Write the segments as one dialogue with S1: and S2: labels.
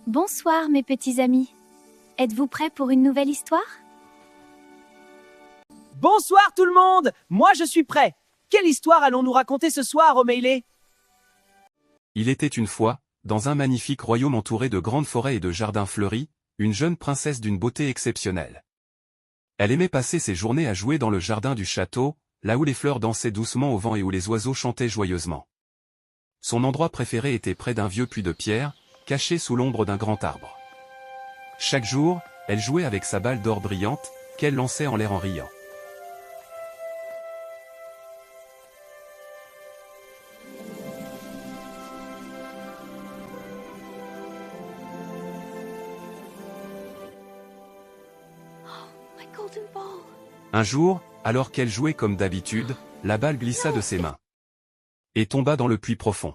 S1: Bonsoir mes petits amis. Êtes-vous prêts pour une nouvelle histoire?
S2: Bonsoir tout le monde! Moi je suis prêt! Quelle histoire allons-nous raconter ce soir, O'Malley?
S3: Il était une fois, dans un magnifique royaume entouré de grandes forêts et de jardins fleuris, une jeune princesse d'une beauté exceptionnelle. Elle aimait passer ses journées à jouer dans le jardin du château, là où les fleurs dansaient doucement au vent et où les oiseaux chantaient joyeusement. Son endroit préféré était près d'un vieux puits de pierre, caché sous l'ombre d'un grand arbre. Chaque jour, elle jouait avec sa balle d'or brillante, qu'elle lançait en l'air en riant. Un jour, alors qu'elle jouait comme d'habitude, la balle glissa de ses mains et tomba dans le puits profond.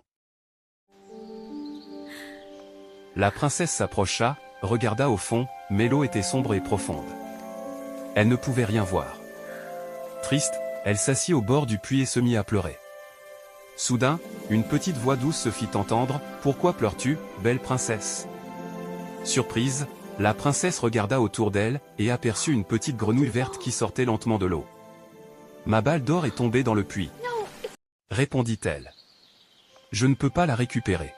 S3: La princesse s'approcha, regarda au fond, mais l'eau était sombre et profonde. Elle ne pouvait rien voir. Triste, elle s'assit au bord du puits et se mit à pleurer. Soudain, une petite voix douce se fit entendre. « Pourquoi pleures-tu, belle princesse ?» Surprise, la princesse regarda autour d'elle, et aperçut une petite grenouille verte qui sortait lentement de l'eau. « Ma balle d'or est tombée dans le puits. » répondit-elle. « Je ne peux pas la récupérer. »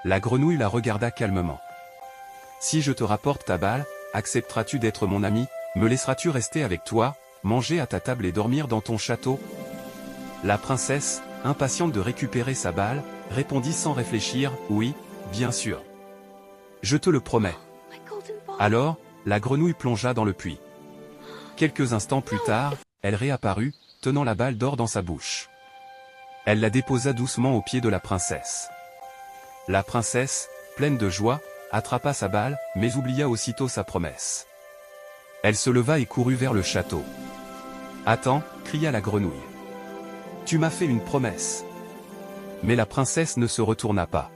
S3: La grenouille la regarda calmement. « Si je te rapporte ta balle, accepteras-tu d'être mon ami, me laisseras-tu rester avec toi, manger à ta table et dormir dans ton château ?» La princesse, impatiente de récupérer sa balle, répondit sans réfléchir, « Oui, bien sûr. Je te le promets. » Alors, la grenouille plongea dans le puits. Quelques instants plus tard, elle réapparut, tenant la balle d'or dans sa bouche. Elle la déposa doucement aux pieds de la princesse. La princesse, pleine de joie, attrapa sa balle, mais oublia aussitôt sa promesse. Elle se leva et courut vers le château. « Attends » cria la grenouille. « Tu m'as fait une promesse. » Mais la princesse ne se retourna pas.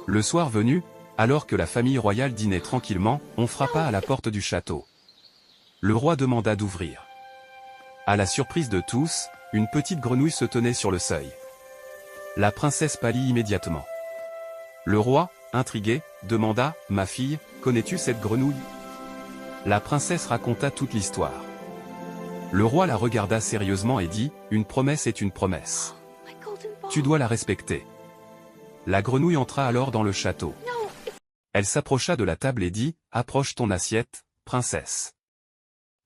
S3: Le soir venu, alors que la famille royale dînait tranquillement, on frappa à la porte du château. Le roi demanda d'ouvrir. À la surprise de tous, une petite grenouille se tenait sur le seuil. La princesse pâlit immédiatement. Le roi, intrigué, demanda, « Ma fille, connais-tu cette grenouille ?» La princesse raconta toute l'histoire. Le roi la regarda sérieusement et dit, « Une promesse est une promesse. Tu dois la respecter. » La grenouille entra alors dans le château. Elle s'approcha de la table et dit, « Approche ton assiette, princesse.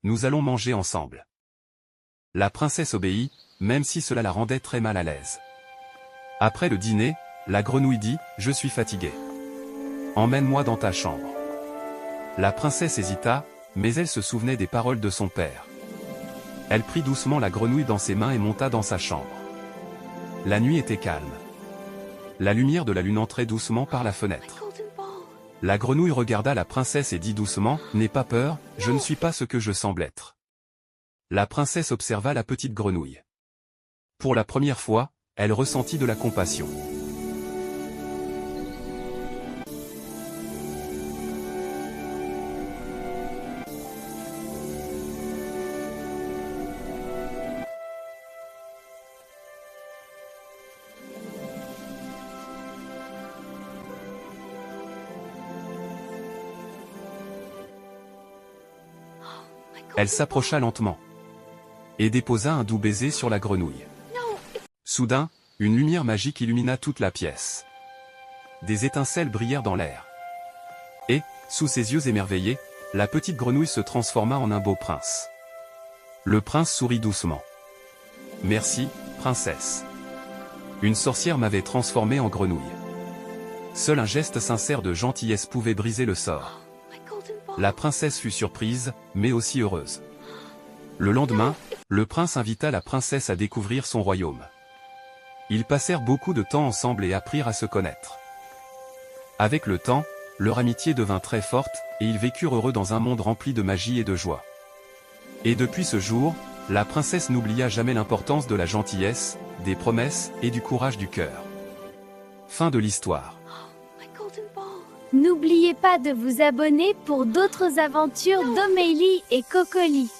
S3: Nous allons manger ensemble. » La princesse obéit, même si cela la rendait très mal à l'aise. Après le dîner, la grenouille dit, « Je suis fatiguée. Emmène-moi dans ta chambre. » La princesse hésita, mais elle se souvenait des paroles de son père. Elle prit doucement la grenouille dans ses mains et monta dans sa chambre. La nuit était calme. La lumière de la lune entrait doucement par la fenêtre. La grenouille regarda la princesse et dit doucement, « N'aie pas peur, je ne suis pas ce que je semble être. » La princesse observa la petite grenouille. Pour la première fois, elle ressentit de la compassion. Elle s'approcha lentement et déposa un doux baiser sur la grenouille. Soudain, une lumière magique illumina toute la pièce. Des étincelles brillèrent dans l'air. Et, sous ses yeux émerveillés, la petite grenouille se transforma en un beau prince. Le prince sourit doucement. « Merci, princesse. Une sorcière m'avait transformé en grenouille. Seul un geste sincère de gentillesse pouvait briser le sort. » La princesse fut surprise, mais aussi heureuse. Le lendemain, le prince invita la princesse à découvrir son royaume. Ils passèrent beaucoup de temps ensemble et apprirent à se connaître. Avec le temps, leur amitié devint très forte, et ils vécurent heureux dans un monde rempli de magie et de joie. Et depuis ce jour, la princesse n'oublia jamais l'importance de la gentillesse, des promesses et du courage du cœur. Fin de l'histoire.
S1: N'oubliez pas de vous abonner pour d'autres aventures d'O'Malley et Cocoli.